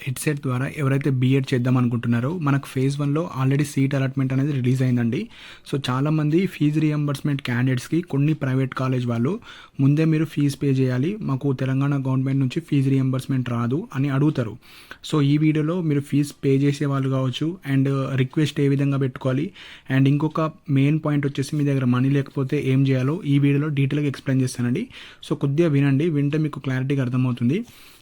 Headset ద్వారా ఎవరైతే BEd చేద్దాం అనుకుంటున్నారో మనకు ఫేజ్ 1లో ఆల్రెడీ సీట్ అలాట్మెంట్ అనేది రిలీజ్ అయిందండి. సో చాలామంది ఫీజు రియంబర్స్మెంట్ క్యాండిడేట్స్కి కొన్ని ప్రైవేట్ కాలేజ్ వాళ్ళు ముందే మీరు ఫీజు పే చేయాలి, మాకు తెలంగాణ గవర్నమెంట్ నుంచి ఫీజు రియంబర్స్మెంట్ రాదు అని అడుగుతారు. సో ఈ వీడియోలో మీరు ఫీజు పే చేసే వాళ్ళు కావచ్చు అండ్ రిక్వెస్ట్ ఏ విధంగా పెట్టుకోవాలి అండ్ ఇంకొక మెయిన్ పాయింట్ వచ్చేసి మీ దగ్గర మనీ లేకపోతే ఏం చేయాలో ఈ వీడియోలో డీటెయిల్గా ఎక్స్ప్లెయిన్ చేస్తానండి. సో కొద్దిగా వినండి, వింటే మీకు క్లారిటీగా అర్థమవుతుంది.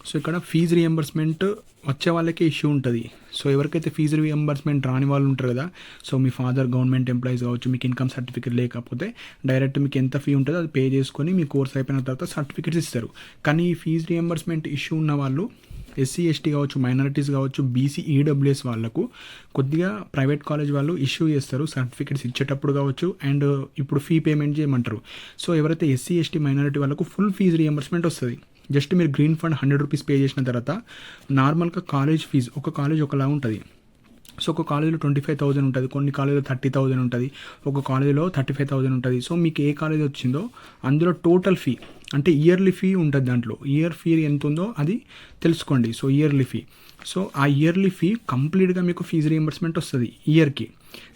సో ఇక్కడ ఫీజు రియంబర్స్మెంట్ వచ్చే వాళ్ళకే ఇష్యూ ఉంటుంది. సో ఎవరికైతే ఫీజు రియంబర్స్మెంట్ రాని వాళ్ళు ఉంటారు కదా, సో మీ ఫాదర్ గవర్నమెంట్ ఎంప్లాయీస్ కావచ్చు, మీకు ఇన్కమ్ సర్టిఫికేట్ లేకపోతే డైరెక్ట్ మీకు ఎంత ఫీ ఉంటుందో అది పే చేసుకొని మీ కోర్స్ అయిపోయిన తర్వాత సర్టిఫికేట్స్ ఇస్తారు. కానీ ఈ ఫీజు రియంబర్స్మెంట్ ఇష్యూ ఉన్న వాళ్ళు ఎస్సీ ఎస్టీ కావచ్చు, మైనారిటీస్ కావచ్చు, బీసీ ఈడబ్ల్యూఎస్ వాళ్ళకు కొద్దిగా ప్రైవేట్ కాలేజ్ వాళ్ళు ఇష్యూ చేస్తారు సర్టిఫికేట్స్ ఇచ్చేటప్పుడు కావచ్చు అండ్ ఇప్పుడు ఫీ పేమెంట్ చేయమంటారు. సో ఎవరైతే ఎస్సీ ఎస్టీ మైనారిటీ వాళ్ళకు ఫుల్ ఫీజు రియంబర్స్మెంట్ వస్తుంది. జస్ట్ మీరు గ్రీన్ ఫండ్ 100 రూపీస్ పే చేసిన తర్వాత నార్మల్గా కాలేజ్ ఫీజు ఒక కాలేజ్ ఒకలా ఉంటుంది. సో ఒక కాలేజీలో 25,000 ఉంటుంది, కొన్ని కాలేజీలో 30,000 ఉంటుంది, ఒక కాలేజీలో 35,000 ఉంటుంది. సో మీకు ఏ కాలేజ్ వచ్చిందో అందులో టోటల్ ఫీ అంటే ఇయర్లీ ఫీ ఉంటుంది. దాంట్లో ఇయర్ ఫీ ఎంత ఉందో అది తెలుసుకోండి. సో ఇయర్లీ ఫీ, సో ఆ ఇయర్లీ ఫీ కంప్లీట్గా మీకు ఫీజు రియంబర్స్మెంట్ వస్తుంది ఇయర్కి.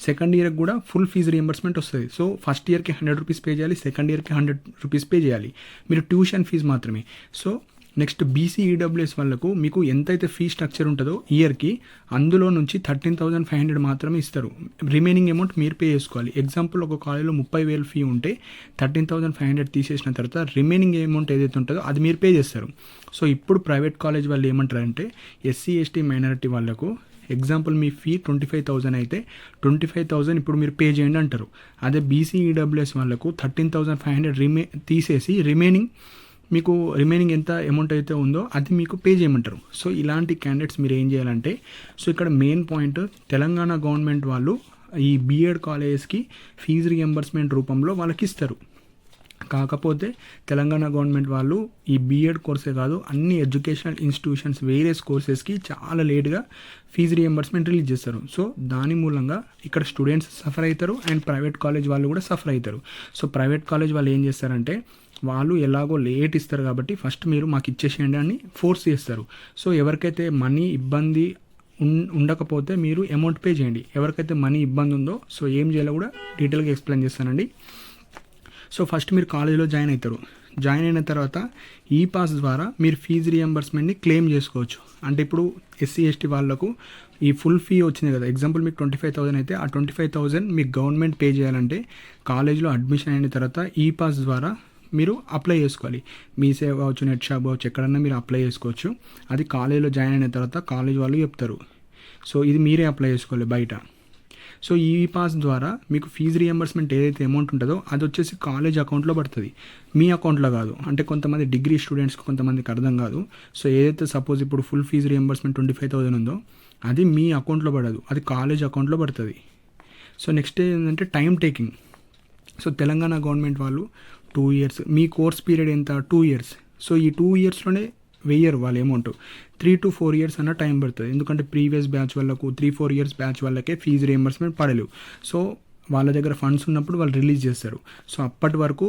సెకండ్ ఇయర్కి కూడా ఫుల్ ఫీజు రియంబర్స్మెంట్ వస్తుంది. సో ఫస్ట్ ఇయర్కి 100 రూపీస్ పే చేయాలి, సెకండ్ ఇయర్కి 100 రూపీస్ పే చేయాలి మీరు ట్యూషన్ ఫీజు మాత్రమే. సో నెక్స్ట్ బీసీ ఈడబ్ల్యూఎస్ వాళ్ళకు మీకు ఎంతైతే ఫీ స్ట్రక్చర్ ఉంటుందో ఇయర్కి అందులో నుంచి 13,500 మాత్రమే ఇస్తారు. రిమైనింగ్ అమౌంట్ మీరు పే చేసుకోవాలి. ఎగ్జాంపుల్ ఒక కాలేజీలో 30,000 ఫీ ఉంటే 13,500 తీసేసిన తర్వాత రిమైనింగ్ అమౌంట్ ఏదైతే ఉంటుందో అది మీరు పే చేస్తారు. సో ఇప్పుడు ప్రైవేట్ కాలేజ్ వాళ్ళు ఏమంటారంటే ఎస్సీ ఎస్టీ మైనారిటీ వాళ్ళకు ఎగ్జాంపుల్ మీ ఫీ 25,000 అయితే 25,000 ఇప్పుడు మీరు పే చేయండి అంటారు. అదే బీసీ ఈడబ్ల్యూఎస్ వాళ్ళకు 13,500 తీసేసి రిమైనింగ్ ఎంత అమౌంట్ అయితే ఉందో అది మీకు పే చేయమంటారు. సో ఇలాంటి క్యాండిడేట్స్ మీరు ఏం చేయాలంటే, సో ఇక్కడ మెయిన్ పాయింట్ తెలంగాణ గవర్నమెంట్ వాళ్ళు ఈ బీఎడ్ కాలేజెస్కి ఫీజు రియంబర్స్మెంట్ రూపంలో వాళ్ళకి ఇస్తారు. కాకపోతే తెలంగాణ గవర్నమెంట్ వాళ్ళు ఈ బీఎడ్ కోర్సే కాదు అన్ని ఎడ్యుకేషనల్ ఇన్స్టిట్యూషన్స్ వేరియస్ కోర్సెస్కి చాలా లేట్గా ఫీజు రియంబర్స్మెంట్ రిలీజ్ చేస్తారు. సో దాని మూలంగా ఇక్కడ స్టూడెంట్స్ సఫర్ అవుతారు అండ్ ప్రైవేట్ కాలేజ్ వాళ్ళు కూడా సఫర్ అవుతారు. సో ప్రైవేట్ కాలేజ్ వాళ్ళు ఏం చేస్తారంటే వాళ్ళు ఎలాగో లేట్ ఇస్తారు కాబట్టి ఫస్ట్ మీరు మాకు ఇచ్చేసేయండి అని ఫోర్స్ చేస్తారు. సో ఎవరికైతే మనీ ఇబ్బంది ఉండకపోతే మీరు అమౌంట్ పే చేయండి. ఎవరికైతే మనీ ఇబ్బంది ఉందో సో ఏం చేయాలో కూడా డీటెయిల్గా ఎక్స్ప్లెయిన్ చేస్తానండి. సో ఫస్ట్ మీరు కాలేజీలో జాయిన్ అవుతారు. జాయిన్ అయిన తర్వాత ఈ పాస్ ద్వారా మీరు ఫీజు రియంబర్స్మెంట్ని క్లెయిమ్ చేసుకోవచ్చు. అంటే ఇప్పుడు ఎస్సీ ఎస్టీ వాళ్ళకు ఈ ఫుల్ ఫీ వచ్చింది కదా, ఎగ్జాంపుల్ మీకు 25,000 అయితే ఆ 25,000 మీకు గవర్నమెంట్ పే చేయాలంటే కాలేజ్లో అడ్మిషన్ అయిన తర్వాత ఈ పాస్ ద్వారా మీరు అప్లై చేసుకోవాలి. మీ సేవ కావచ్చు, నెట్ షాప్ కావచ్చు, ఎక్కడన్నా మీరు అప్లై చేసుకోవచ్చు. అది కాలేజీలో జాయిన్ అయిన తర్వాత కాలేజ్ వాళ్ళు చెప్తారు. సో ఇది మీరే అప్లై చేసుకోవాలి బయట. సో ఈ పాస్ ద్వారా మీకు ఫీజు రియంబర్స్మెంట్ ఏదైతే అమౌంట్ ఉంటుందో అది వచ్చేసి కాలేజ్ అకౌంట్లో పడుతుంది, మీ అకౌంట్లో కాదు. అంటే కొంతమంది డిగ్రీ స్టూడెంట్స్కి కొంతమందికి అర్థం కాదు. సో ఏదైతే సపోజ్ ఇప్పుడు ఫుల్ ఫీజు రియంబర్స్మెంట్ 25,000 ఉందో అది మీ అకౌంట్లో పడదు, అది కాలేజ్ అకౌంట్లో పడుతుంది. సో నెక్స్ట్ ఏంటంటే time taking. So Telangana government వాళ్ళు 2 years, మీ కోర్స్ పీరియడ్ ఎంత 2 years. సో ఈ 2 yearsలోనే వెయ్యరు వాళ్ళ అమౌంట్, 3 to 4 years అన్న టైం పడుతుంది. ఎందుకంటే ప్రీవియస్ బ్యాచ్ వాళ్ళకు 3-4 years బ్యాచ్ వాళ్ళకే ఫీజు రియంబర్స్మెంట్ పడలేవు. సో వాళ్ళ దగ్గర ఫండ్స్ ఉన్నప్పుడు వాళ్ళు రిలీజ్ చేస్తారు. సో అప్పటి వరకు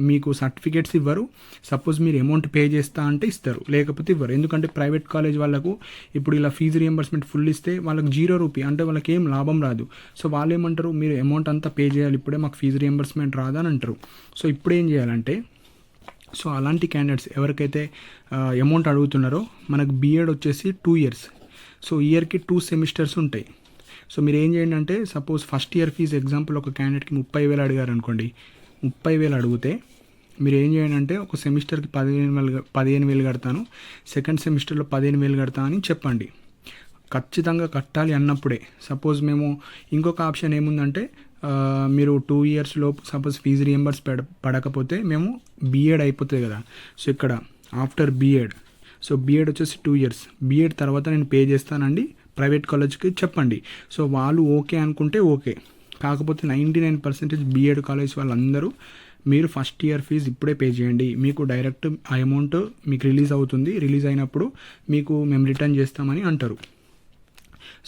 మీకు సర్టిఫికేట్స్ ఇవ్వరు. సపోజ్ మీరు అమౌంట్ పే చేస్తా అంటే ఇస్తారు, లేకపోతే ఇవ్వరు. ఎందుకంటే ప్రైవేట్ కాలేజ్ వాళ్ళకు ఇప్పుడు ఇలా ఫీజు రియంబర్స్మెంట్ ఫుల్ ఇస్తే వాళ్ళకి 0 రూపీ, అంటే వాళ్ళకి ఏం లాభం రాదు. సో వాళ్ళు ఏమంటారు, మీరు అమౌంట్ అంతా పే చేయాలి, ఇప్పుడే మాకు ఫీజు రియంబర్స్మెంట్ రాదని అంటారు. సో ఇప్పుడు ఏం చేయాలంటే, సో అలాంటి క్యాండిడేట్స్ ఎవరికైతే అమౌంట్ అడుగుతున్నారో, మనకు బీఎడ్ వచ్చేసి 2 years. సో ఇయర్కి 2 semesters ఉంటాయి. సో మీరు ఏం చేయండి అంటే, suppose first year fees example ఒక క్యాండిడేట్కి 30,000 అడిగారు అనుకోండి, 30,000 అడిగితే మీరు ఏం చేయండి అంటే ఒక సెమిస్టర్కి 15,000 కడతాను, సెకండ్ సెమిస్టర్లో 15,000 కడతాను అని చెప్పండి. ఖచ్చితంగా కట్టాలి అన్నప్పుడే. సపోజ్ మేము ఇంకొక ఆప్షన్ ఏముందంటే, మీరు 2 years లోపు సపోజ్ ఫీజు రియంబర్స్ పడకపోతే మేము బీఎడ్ అయిపోతుంది కదా. సో ఇక్కడ ఆఫ్టర్ బీఎడ్, సో బీఎడ్ వచ్చేసి 2 years, బీఎడ్ తర్వాత నేను పే చేస్తానండి ప్రైవేట్ కాలేజ్కి చెప్పండి. సో వాళ్ళు ఓకే అనుకుంటే ఓకే. కాకపోతే 99% బీఎడ్ కాలేజ్ వాళ్ళందరూ మీరు ఫస్ట్ ఇయర్ ఫీజు ఇప్పుడే పే చేయండి, మీకు డైరెక్ట్ ఆ అమౌంట్ మీకు రిలీజ్ అవుతుంది, రిలీజ్ అయినప్పుడు మీకు మేము రిటర్న్ చేస్తామని అంటారు.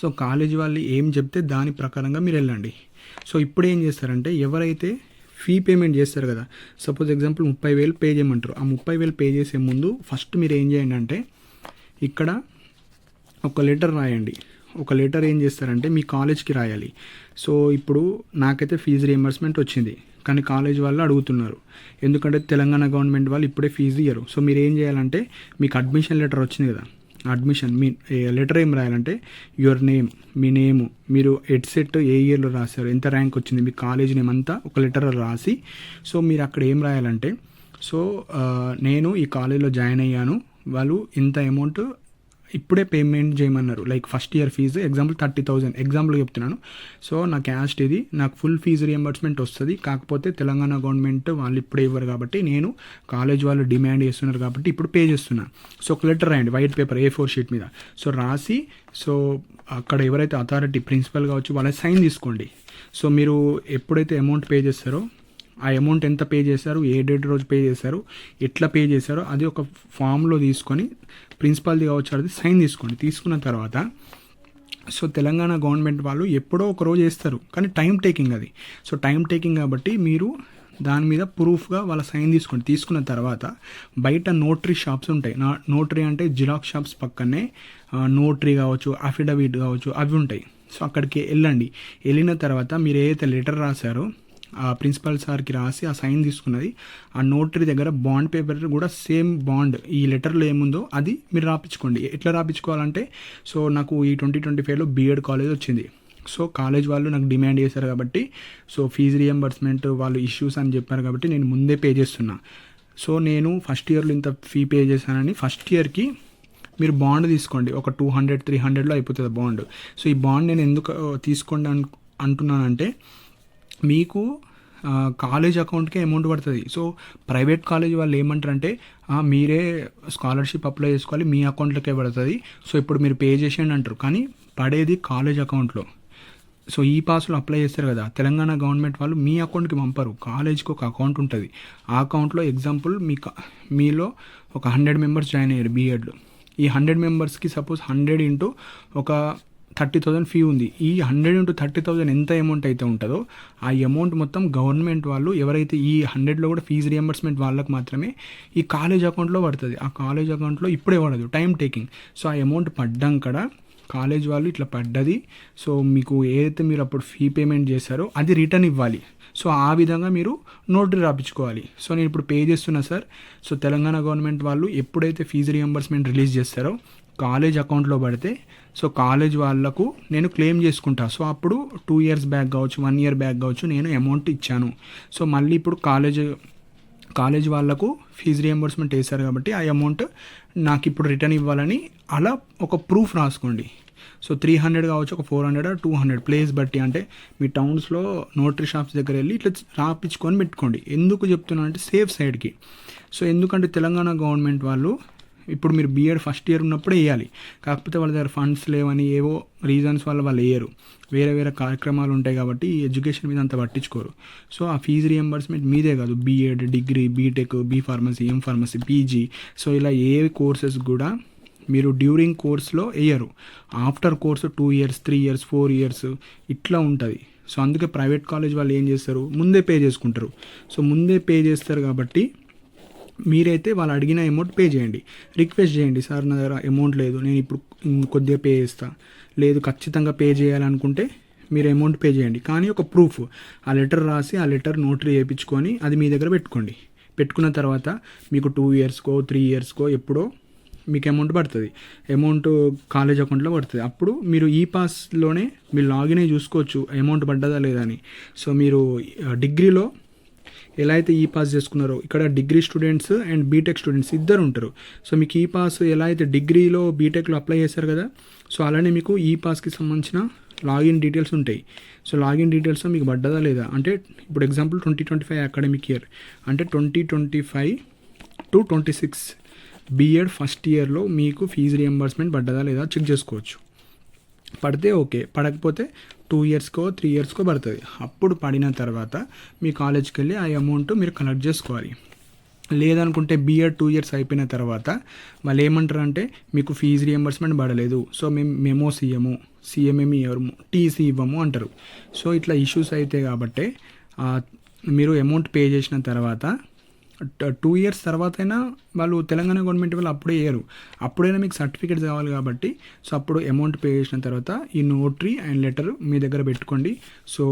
సో కాలేజ్ వాళ్ళు ఏం చెప్తే దాని ప్రకారంగా మీరు వెళ్ళండి. సో ఇప్పుడు ఏం చేస్తారంటే, ఎవరైతే ఫీ పేమెంట్ చేస్తారు కదా, సపోజ్ ఎగ్జాంపుల్ 30,000 పే చేయమంటారు. ఆ 30,000 పే చేసే ముందు ఫస్ట్ మీరు ఏం చేయండి అంటే, ఇక్కడ ఒక లెటర్ రాయండి. ఒక లెటర్ ఏం చేస్తారంటే మీ కాలేజ్కి రాయాలి. సో ఇప్పుడు నాకైతే ఫీజు రియంబర్స్మెంట్ వచ్చింది, కానీ కాలేజ్ వాళ్ళు అడుగుతున్నారు. ఎందుకంటే తెలంగాణ గవర్నమెంట్ వాళ్ళు ఇప్పుడే ఫీజు ఇయ్యరు. సో మీరు ఏం చేయాలంటే మీకు అడ్మిషన్ లెటర్ వచ్చింది కదా, అడ్మిషన్ మీ లెటర్ ఏం రాయాలంటే యువర్ నేమ్, మీ నేము, మీరు ఎడ్సెట్ ఏ ఇయర్లో రాశారు, ఎంత ర్యాంక్ వచ్చింది, మీ కాలేజ్ నేమ్ అంతా ఒక లెటర్ రాసి, సో మీరు అక్కడ ఏం రాయాలంటే సో నేను ఈ కాలేజ్లో జాయిన్ అయ్యాను, వాళ్ళు ఇంత అమౌంట్ ఇప్పుడే పేమెంట్ చేయమన్నారు. Like first year fees example 30,000 example చెప్తున్నాను. సో నా క్యాస్ట్ ఇది, నాకు ఫుల్ ఫీజు రియంబర్స్మెంట్ వస్తుంది, కాకపోతే తెలంగాణ గవర్నమెంట్ వాళ్ళు ఇప్పుడే ఇవ్వరు కాబట్టి నేను కాలేజ్ వాళ్ళు డిమాండ్ చేస్తున్నారు కాబట్టి ఇప్పుడు పే చేస్తున్నాను. సో ఒక లెటర్ రాయండి వైట్ పేపర్ A4 షీట్ మీద. సో రాసి సో అక్కడ ఎవరైతే అథారిటీ ప్రిన్సిపల్ కావచ్చు వాళ్ళ సైన్ తీసుకోండి. సో మీరు ఎప్పుడైతే అమౌంట్ పే చేస్తారో ఆ అమౌంట్ ఎంత పే చేశారు, ఏ డేట్ రోజు పే చేశారు, ఎట్లా పే చేశారో అది ఒక ఫామ్లో తీసుకొని ప్రిన్సిపాల్ది కావచ్చు అది సైన్ తీసుకోండి. తీసుకున్న తర్వాత సో తెలంగాణ గవర్నమెంట్ వాళ్ళు ఎప్పుడో ఒక రోజు వేస్తారు, కానీ టైం టేకింగ్ అది. సో టైం టేకింగ్ కాబట్టి మీరు దాని మీద ప్రూఫ్గా వాళ్ళ సైన్ తీసుకోండి. తీసుకున్న తర్వాత బయట నోటరీ షాప్స్ ఉంటాయి. నోటరీ అంటే జిరాక్స్ షాప్స్ పక్కనే నోటరీ కావచ్చు, అఫిడవిట్ కావచ్చు అవి ఉంటాయి. సో అక్కడికి వెళ్ళండి. వెళ్ళిన తర్వాత మీరు ఏదైతే లెటర్ రాశారో ఆ ప్రిన్సిపల్ సార్కి రాసి ఆ సైన్ తీసుకున్నది ఆ నోటరీ దగ్గర బాండ్ పేపర్ కూడా సేమ్ బాండ్ ఈ లెటర్లో ఏముందో అది మీరు రాపించుకోండి. ఎట్లా రాపించుకోవాలంటే సో నాకు ఈ 2025లో B.Ed కాలేజ్ వచ్చింది. సో కాలేజ్ వాళ్ళు నాకు డిమాండ్ చేశారు కాబట్టి సో ఫీజు రియంబర్స్మెంట్ వాళ్ళు ఇష్యూస్ అని చెప్పారు కాబట్టి నేను ముందే పే చేస్తున్నా. సో నేను ఫస్ట్ ఇయర్లో ఇంత ఫీ పే చేశానని ఫస్ట్ ఇయర్కి మీరు బాండ్ తీసుకోండి. ఒక 200-300లో అయిపోతుంది బాండ్. సో ఈ బాండ్ నేను ఎందుకు తీసుకోండి అంటున్నానంటే మీకు కాలేజ్ అకౌంట్కే అమౌంట్ పడుతుంది. సో ప్రైవేట్ కాలేజ్ వాళ్ళు ఏమంటారంటే మీరే స్కాలర్షిప్ అప్లై చేసుకోవాలి, మీ అకౌంట్లోకే పడుతుంది, సో ఇప్పుడు మీరు పే చేసేయండి అంటారు. కానీ పడేది కాలేజ్ అకౌంట్లో. సో ఈ పాస్లో అప్లై చేస్తారు కదా, తెలంగాణ గవర్నమెంట్ వాళ్ళు మీ అకౌంట్కి పంపరు, కాలేజ్కి ఒక అకౌంట్ ఉంటుంది. ఆ అకౌంట్లో ఎగ్జాంపుల్ మీలో ఒక 100 మెంబర్స్ జాయిన్ అయ్యారు B.Edలో. ఈ 100 మెంబర్స్కి సపోజ్ 100 ఇంటూ ఒక 30,000 ఫీ ఉంది. ఈ 100 ఇంటూ 30,000 ఎంత అమౌంట్ అయితే ఉంటుందో ఆ అమౌంట్ మొత్తం గవర్నమెంట్ వాళ్ళు ఎవరైతే ఈ 100లో కూడా ఫీజు రియంబర్స్మెంట్ వాళ్ళకి మాత్రమే ఈ కాలేజ్ అకౌంట్లో పడుతుంది. ఆ కాలేజ్ అకౌంట్లో ఇప్పుడే పడదు, టైం టేకింగ్. సో ఆ అమౌంట్ పడ్డాక కాలేజ్ వాళ్ళు ఇట్లా పడ్డది, సో మీకు ఏదైతే మీరు అప్పుడు ఫీ పేమెంట్ చేశారో అది రిటర్న్ ఇవ్వాలి. సో ఆ విధంగా మీరు నోటరీ రాపించుకోవాలి. సో నేను ఇప్పుడు పే చేస్తున్నా సార్. సో తెలంగాణ గవర్నమెంట్ వాళ్ళు ఎప్పుడైతే ఫీజు రియంబర్స్మెంట్ రిలీజ్ చేస్తారో కాలేజ్ అకౌంట్లో పడితే సో కాలేజ్ వాళ్ళకు నేను క్లెయిమ్ చేసుకుంటా. సో అప్పుడు 2 years బ్యాక్ కావచ్చు, 1 year బ్యాక్ కావచ్చు నేను అమౌంట్ ఇచ్చాను. సో మళ్ళీ ఇప్పుడు కాలేజ్ వాళ్ళకు ఫీజు రియంబర్స్మెంట్ వేశారు కాబట్టి ఆ అమౌంట్ నాకు ఇప్పుడు రిటర్న్ ఇవ్వాలని అలా ఒక ప్రూఫ్ రాసుకోండి. సో 300 కావచ్చు, ఒక 400 or 200 ప్లేస్ బట్టి, అంటే మీ టౌన్స్లో నోటరీ షాప్స్ దగ్గర వెళ్ళి ఇట్లా రాపించుకొని పెట్టుకోండి. ఎందుకు చెప్తున్నా అంటే సేఫ్ సైడ్కి. సో ఎందుకంటే తెలంగాణ గవర్నమెంట్ వాళ్ళు ఇప్పుడు మీరు B.Ed ఫస్ట్ ఇయర్ ఉన్నప్పుడే వేయాలి, కాకపోతే వాళ్ళ దగ్గర ఫండ్స్ లేవని ఏవో రీజన్స్ వల్ల వాళ్ళు వేయరు, వేరే వేరే కార్యక్రమాలు ఉంటాయి కాబట్టి ఈ ఎడ్యుకేషన్ మీద అంత పట్టించుకోరు. సో ఆ ఫీజు రియంబర్స్మెంట్ మీదే కాదు, B.Ed, degree, B.Tech, B.Pharmacy, M.Pharmacy, PG, so ఇలా ఏ కోర్సెస్ కూడా మీరు డ్యూరింగ్ కోర్స్లో వేయరు. After course 2 years, 3 years, 4 years ఇట్లా ఉంటుంది. సో అందుకే ప్రైవేట్ కాలేజ్ వాళ్ళు ఏం చేస్తారు, ముందే పే చేసుకుంటారు. సో ముందే పే చేస్తారు కాబట్టి మీరైతే వాళ్ళు అడిగిన అమౌంట్ పే చేయండి. రిక్వెస్ట్ చేయండి, సార్ నా దగ్గర అమౌంట్ లేదు, నేను ఇప్పుడు కొద్దిగా పే చేస్తా, లేదు ఖచ్చితంగా పే చేయాలనుకుంటే మీరు అమౌంట్ పే చేయండి. కానీ ఒక ప్రూఫ్ ఆ లెటర్ రాసి ఆ లెటర్ నోటరీ వేయించుకొని అది మీ దగ్గర పెట్టుకోండి. పెట్టుకున్న తర్వాత మీకు 2 yearsకో 3 yearsకో ఎప్పుడో మీకు అమౌంట్ పడుతుంది, అమౌంట్ కాలేజ్ అకౌంట్లో పడుతుంది. అప్పుడు మీరు ఈ పాస్లోనే మీరు లాగిన్ అయ్యి చూసుకోవచ్చు అమౌంట్ పడ్డదా లేదా అని. సో మీరు డిగ్రీలో ఎలా అయితే ఈ పాస్ చేసుకున్నారో ఇక్కడ degree students and B.Tech students ఇద్దరు ఉంటారు. సో మీకు ఈ పాస్ ఎలా అయితే డిగ్రీలో B.Techలో అప్లై చేశారు కదా, సో అలానే మీకు ఈ పాస్కి సంబంధించిన లాగిన్ డీటెయిల్స్ ఉంటాయి. సో లాగిన్ డీటెయిల్స్ మీకు పడ్డదా లేదా అంటే ఇప్పుడు ఎగ్జాంపుల్ 2025 అకాడమిక్ ఇయర్ అంటే 2025 to 26 B.Ed ఫస్ట్ ఇయర్లో మీకు ఫీజు రియంబర్స్మెంట్ పడ్డదా లేదా చెక్ చేసుకోవచ్చు. పడితే ఓకే, పడకపోతే 2 yearsకో 3 yearsకో పడుతుంది. అప్పుడు పడిన తర్వాత మీ కాలేజ్కి వెళ్ళి ఆ అమౌంట్ మీరు కలెక్ట్ చేసుకోవాలి. లేదనుకుంటే B.Ed 2 years అయిపోయిన తర్వాత వాళ్ళు ఏమంటారు అంటే మీకు ఫీజు రియంబర్స్మెంట్ పడలేదు, సో మేము మెమోస్ ఇవ్వము, CMM ఇవ్వము, TC ఇవ్వము అంటారు. సో ఇట్లా ఇష్యూస్ అయితే కాబట్టి మీరు అమౌంట్ పే చేసిన తర్వాత 2 ఇయర్స్ తర్వాతైనా వాళ్ళు తెలంగాణ గవర్నమెంట్ వాళ్ళు అప్పుడే వేయరు, అప్పుడైనా మీకు సర్టిఫికేట్స్ కావాలి కాబట్టి సో అప్పుడు అమౌంట్ పే చేసిన తర్వాత ఈ నోటరీ అండ్ లెటర్ మీ దగ్గర పెట్టుకోండి. సో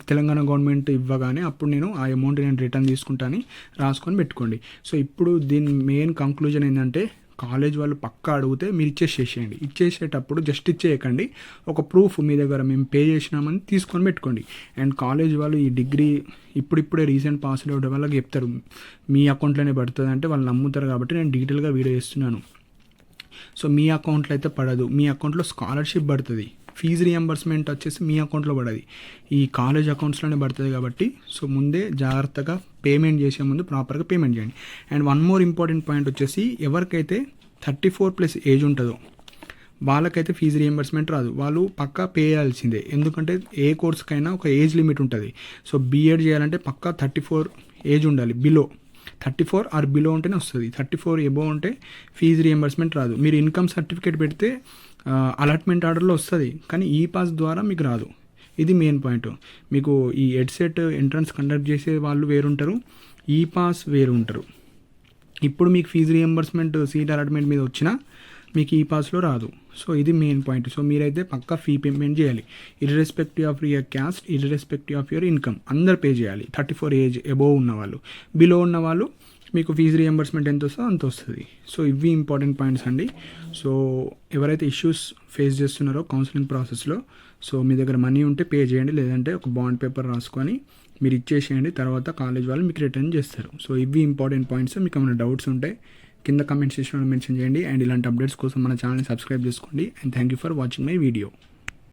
తెలంగాణ గవర్నమెంట్ ఇవ్వగానే అప్పుడు నేను ఆ అమౌంట్ నేను రిటర్న్ తీసుకుంటాను రాసుకొని పెట్టుకోండి. సో ఇప్పుడు దీని మెయిన్ కంక్లూజన్ ఏంటంటే కాలేజ్ వాళ్ళు పక్కా అడిగితే మీరు ఇచ్చేసేయండి. ఇచ్చేసేటప్పుడు జస్ట్ ఇచ్చేయకండి, ఒక ప్రూఫ్ మీ దగ్గర మేము పే చేసినామని తీసుకొని పెట్టుకోండి. అండ్ కాలేజ్ వాళ్ళు ఈ డిగ్రీ ఇప్పుడిప్పుడే రీసెంట్ పాస్ అవుట్ వాళ్ళకి చెప్తారు మీ అకౌంట్లోనే పడుతుంది అంటే వాళ్ళు నమ్ముతారు కాబట్టి నేను డీటెయిల్గా వీడియో చేస్తున్నాను. సో మీ అకౌంట్లో అయితే పడదు, మీ అకౌంట్లో స్కాలర్షిప్ పడుతుంది, ఫీజు రియంబర్స్మెంట్ వచ్చేసి మీ అకౌంట్లో పడదు, ఈ కాలేజ్ అకౌంట్స్లోనే పడుతుంది కాబట్టి సో ముందే జాగ్రత్తగా పేమెంట్ చేసే ముందు ప్రాపర్గా పేమెంట్ చేయండి. And one more important point వచ్చేసి ఎవరికైతే 34+ ఏజ్ ఉంటుందో వాళ్ళకైతే ఫీజు రియంబర్స్మెంట్ రాదు, వాళ్ళు పక్కా పే చేయాల్సిందే. ఎందుకంటే ఏ కోర్స్కైనా ఒక ఏజ్ లిమిట్ ఉంటుంది. సో బీఎడ్ చేయాలంటే పక్కా 34 ఏజ్ ఉండాలి, బిలో 34 ఆర్ బిలో ఉంటేనే వస్తుంది. 34 ఎబో ఉంటే ఫీజు రియంబర్స్మెంట్ రాదు. మీరు ఇన్కమ్ సర్టిఫికేట్ పెడితే అలాట్మెంట్ ఆర్డర్లో వస్తుంది, కానీ ఈ పాస్ ద్వారా మీకు రాదు. ఇది మెయిన్ పాయింట్. మీకు ఈ ఎడ్సెట్ ఎంట్రన్స్ కండక్ట్ చేసే వాళ్ళు వేరుంటారు, ఈ పాస్ వేరు ఉంటారు. ఇప్పుడు మీకు ఫీజు రియంబర్స్మెంట్ సీట్ అలాట్మెంట్ మీద వచ్చినా మీకు ఈ పాస్లో రాదు. సో ఇది మెయిన్ పాయింట్. సో మీరైతే పక్కా ఫీ పేమెంట్ చేయాలి, irrespective of your caste, irrespective of your income అందరు పే చేయాలి. 34 ఏజ్ అబోవ్ ఉన్నవాళ్ళు, బిలో ఉన్న వాళ్ళు మీకు ఫీజు రియంబర్స్మెంట్ ఎంత వస్తుందో అంత వస్తుంది. సో ఇవి ఇంపార్టెంట్ పాయింట్స్ అండి. సో ఎవరైతే ఇష్యూస్ ఫేస్ చేస్తున్నారో కౌన్సిలింగ్ ప్రాసెస్లో సో మీ దగ్గర మనీ ఉంటే పే చేయండి, లేదంటే ఒక బాండ్ పేపర్ రాసుకొని మీరు ఇచ్చేసేయండి, తర్వాత కాలేజ్ వాళ్ళు మీకు రిటర్న్ చేస్తారు. సో ఇవి ఇంపార్టెంట్ పాయింట్స్. మీకు ఏమైనా డౌట్స్ ఉంటే కింద కమెంట్ సెక్షన్లో మెన్షన్ చేయండి. అండ్ ఇలాంటి అప్డేట్స్ కోసం మన ఛానల్ని సబ్స్క్రైబ్ చేసుకోండి. And thank you for watching my video.